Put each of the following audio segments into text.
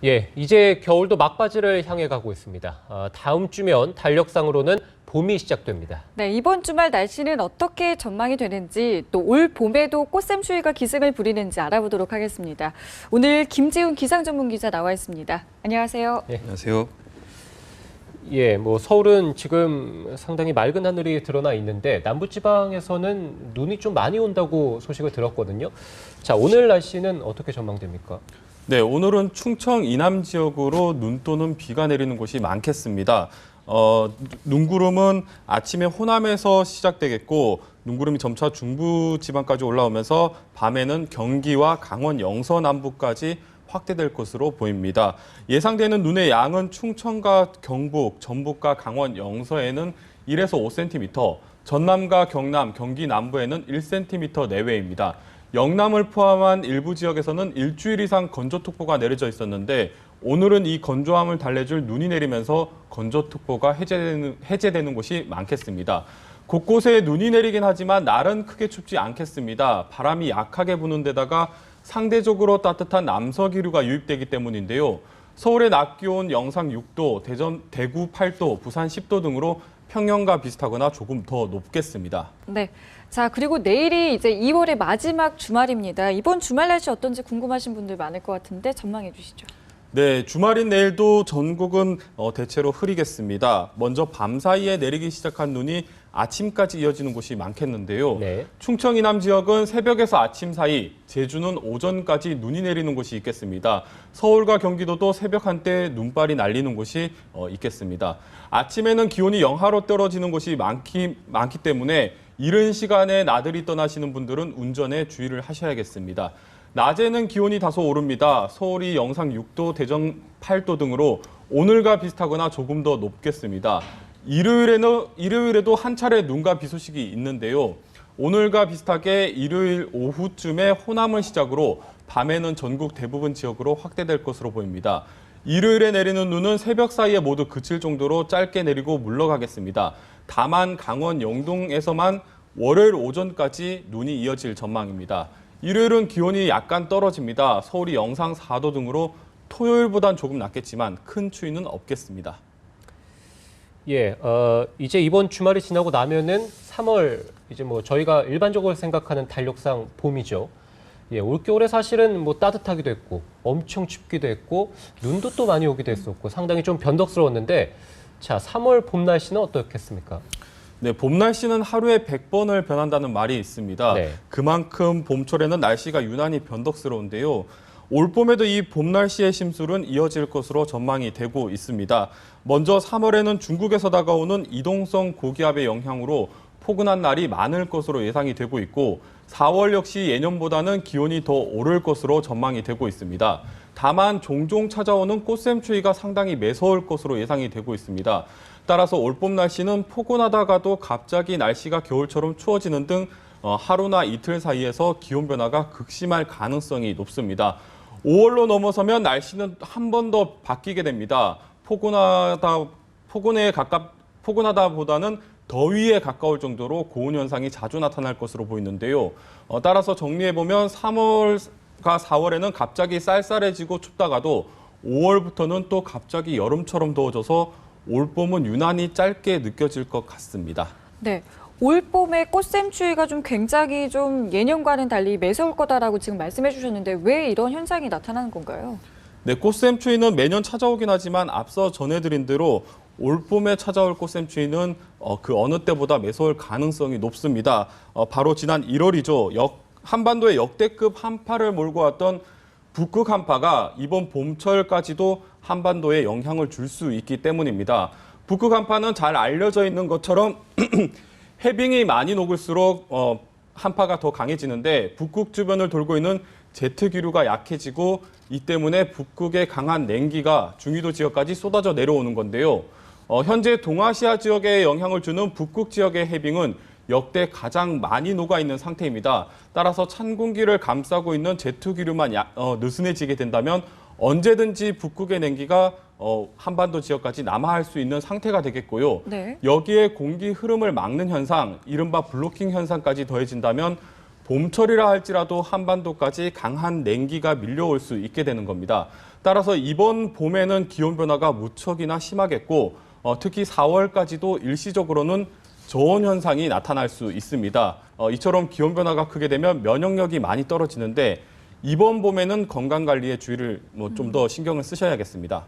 예, 이제 겨울도 막바지를 향해 가고 있습니다. 다음 주면 달력상으로는 봄이 시작됩니다. 네, 이번 주말 날씨는 어떻게 전망이 되는지 또 올 봄에도 꽃샘추위가 기승을 부리는지 알아보도록 하겠습니다. 오늘 김지훈 기상전문기자 나와 있습니다. 안녕하세요. 예. 안녕하세요. 예, 서울은 지금 상당히 맑은 하늘이 드러나 있는데 남부지방에서는 눈이 좀 많이 온다고 소식을 들었거든요. 자, 오늘 날씨는 어떻게 전망됩니까? 네, 오늘은 충청 이남 지역으로 눈 또는 비가 내리는 곳이 많겠습니다. 눈구름은 아침에 호남에서 시작되겠고 눈구름이 점차 중부 지방까지 올라오면서 밤에는 경기와 강원 영서 남부까지 확대될 것으로 보입니다. 예상되는 눈의 양은 충청과 경북, 전북과 강원 영서에는 1에서 5cm, 전남과 경남, 경기 남부에는 1cm 내외입니다. 영남을 포함한 일부 지역에서는 일주일 이상 건조특보가 내려져 있었는데 오늘은 이 건조함을 달래줄 눈이 내리면서 건조특보가 해제되는 곳이 많겠습니다. 곳곳에 눈이 내리긴 하지만 날은 크게 춥지 않겠습니다. 바람이 약하게 부는 데다가 상대적으로 따뜻한 남서기류가 유입되기 때문인데요. 서울의 낮 기온 영상 6도, 대구 8도, 부산 10도 등으로 평년과 비슷하거나 조금 더 높겠습니다. 네. 자, 그리고 내일이 이제 2월의 마지막 주말입니다. 이번 주말 날씨 어떤지 궁금하신 분들 많을 것 같은데 전망해 주시죠. 네, 주말인 내일도 전국은 대체로 흐리겠습니다. 먼저 밤 사이에 내리기 시작한 눈이 아침까지 이어지는 곳이 많겠는데요. 네. 충청 이남 지역은 새벽에서 아침 사이, 제주는 오전까지 눈이 내리는 곳이 있겠습니다. 서울과 경기도도 새벽 한때 눈발이 날리는 곳이 있겠습니다. 아침에는 기온이 영하로 떨어지는 곳이 많기 때문에 이른 시간에 나들이 떠나시는 분들은 운전에 주의를 하셔야겠습니다. 낮에는 기온이 다소 오릅니다. 서울이 영상 6도, 대전 8도 등으로 오늘과 비슷하거나 조금 더 높겠습니다. 일요일에도 한 차례 눈과 비 소식이 있는데요. 오늘과 비슷하게 일요일 오후쯤에 호남을 시작으로 밤에는 전국 대부분 지역으로 확대될 것으로 보입니다. 일요일에 내리는 눈은 새벽 사이에 모두 그칠 정도로 짧게 내리고 물러가겠습니다. 다만 강원 영동에서만 월요일 오전까지 눈이 이어질 전망입니다. 일요일은 기온이 약간 떨어집니다. 서울이 영상 4도 등으로 토요일보단 조금 낮겠지만 큰 추위는 없겠습니다. 예, 이제 이번 주말이 지나고 나면은 3월 이제 저희가 일반적으로 생각하는 달력상 봄이죠. 예, 올겨울에 사실은 따뜻하기도 했고 엄청 춥기도 했고 눈도 또 많이 오기도 했었고 상당히 좀 변덕스러웠는데 자, 3월 봄 날씨는 어떻겠습니까? 네, 봄 날씨는 하루에 100번을 변한다는 말이 있습니다. 네. 그만큼 봄철에는 날씨가 유난히 변덕스러운데요. 올 봄에도 이 봄 날씨의 심술은 이어질 것으로 전망이 되고 있습니다. 먼저 3월에는 중국에서 다가오는 이동성 고기압의 영향으로 포근한 날이 많을 것으로 예상이 되고 있고 4월 역시 예년보다는 기온이 더 오를 것으로 전망이 되고 있습니다. 다만 종종 찾아오는 꽃샘추위가 상당히 매서울 것으로 예상이 되고 있습니다. 따라서 올봄 날씨는 포근하다가도 갑자기 날씨가 겨울처럼 추워지는 등 하루나 이틀 사이에서 기온 변화가 극심할 가능성이 높습니다. 5월로 넘어서면 날씨는 한 번 더 바뀌게 됩니다. 포근하다보다는 더위에 가까울 정도로 고온 현상이 자주 나타날 것으로 보이는데요. 따라서 정리해보면 3월과 4월에는 갑자기 쌀쌀해지고 춥다가도 5월부터는 또 갑자기 여름처럼 더워져서 올봄은 유난히 짧게 느껴질 것 같습니다. 네. 올봄의 꽃샘추위가 굉장히 예년과는 달리 매서울 거다라고 지금 말씀해 주셨는데 왜 이런 현상이 나타나는 건가요? 네, 꽃샘추위는 매년 찾아오긴 하지만 앞서 전해드린 대로 올봄에 찾아올 꽃샘추위는 그 어느 때보다 매서울 가능성이 높습니다. 바로 지난 1월이죠. 한반도에 역대급 한파를 몰고 왔던 북극 한파가 이번 봄철까지도 한반도에 영향을 줄 수 있기 때문입니다. 북극 한파는 잘 알려져 있는 것처럼 해빙이 많이 녹을수록 한파가 더 강해지는데 북극 주변을 돌고 있는 제트기류가 약해지고 이 때문에 북극의 강한 냉기가 중위도 지역까지 쏟아져 내려오는 건데요. 현재 동아시아 지역에 영향을 주는 북극 지역의 해빙은 역대 가장 많이 녹아있는 상태입니다. 따라서 찬 공기를 감싸고 있는 제트기류만 느슨해지게 된다면 언제든지 북극의 냉기가 한반도 지역까지 남하할 수 있는 상태가 되겠고요. 네. 여기에 공기 흐름을 막는 현상, 이른바 블로킹 현상까지 더해진다면 봄철이라 할지라도 한반도까지 강한 냉기가 밀려올 수 있게 되는 겁니다. 따라서 이번 봄에는 기온 변화가 무척이나 심하겠고 특히 4월까지도 일시적으로는 저온 현상이 나타날 수 있습니다. 이처럼 기온 변화가 크게 되면 면역력이 많이 떨어지는데 이번 봄에는 건강 관리에 주의를 좀 더 신경을 쓰셔야겠습니다.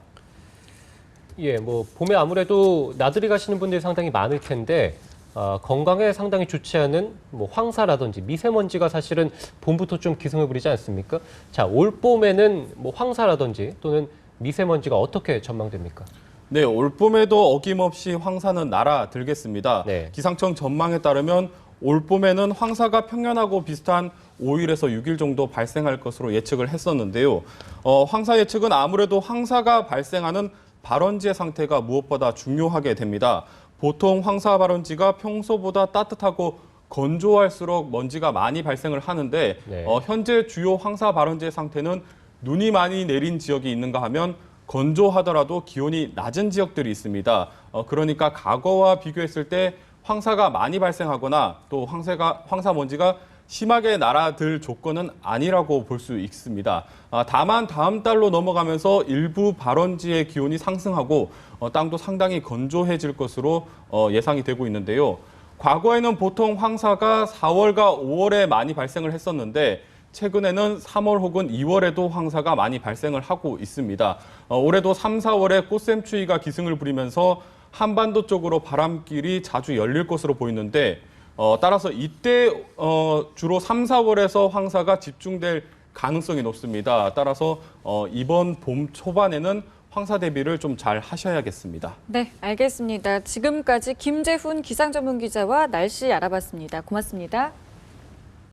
예, 뭐 봄에 아무래도 나들이 가시는 분들이 상당히 많을 텐데 건강에 상당히 좋지 않은 뭐 황사라든지 미세먼지가 사실은 봄부터 좀 기승을 부리지 않습니까? 자, 올 봄에는 뭐 황사라든지 또는 미세먼지가 어떻게 전망됩니까? 네, 올 봄에도 어김없이 황사는 날아들겠습니다. 네. 기상청 전망에 따르면 올 봄에는 황사가 평년하고 비슷한 5일에서 6일 정도 발생할 것으로 예측을 했었는데요. 황사 예측은 아무래도 황사가 발생하는 발원지의 상태가 무엇보다 중요하게 됩니다. 보통 황사 발원지가 평소보다 따뜻하고 건조할수록 먼지가 많이 발생을 하는데 네. 현재 주요 황사 발원지의 상태는 눈이 많이 내린 지역이 있는가 하면 건조하더라도 기온이 낮은 지역들이 있습니다. 그러니까 과거와 비교했을 때 황사가 많이 발생하거나 또 황사 먼지가 심하게 날아들 조건은 아니라고 볼 수 있습니다. 다만 다음 달로 넘어가면서 일부 발원지의 기온이 상승하고 땅도 상당히 건조해질 것으로 예상이 되고 있는데요. 과거에는 보통 황사가 4월과 5월에 많이 발생을 했었는데 최근에는 3월 혹은 2월에도 황사가 많이 발생을 하고 있습니다. 올해도 3, 4월에 꽃샘추위가 기승을 부리면서 한반도 쪽으로 바람길이 자주 열릴 것으로 보이는데 따라서 이때 주로 3, 4월에서 황사가 집중될 가능성이 높습니다. 따라서 이번 봄 초반에는 황사 대비를 좀 잘 하셔야겠습니다. 네, 알겠습니다. 지금까지 김재훈 기상전문기자와 날씨 알아봤습니다. 고맙습니다.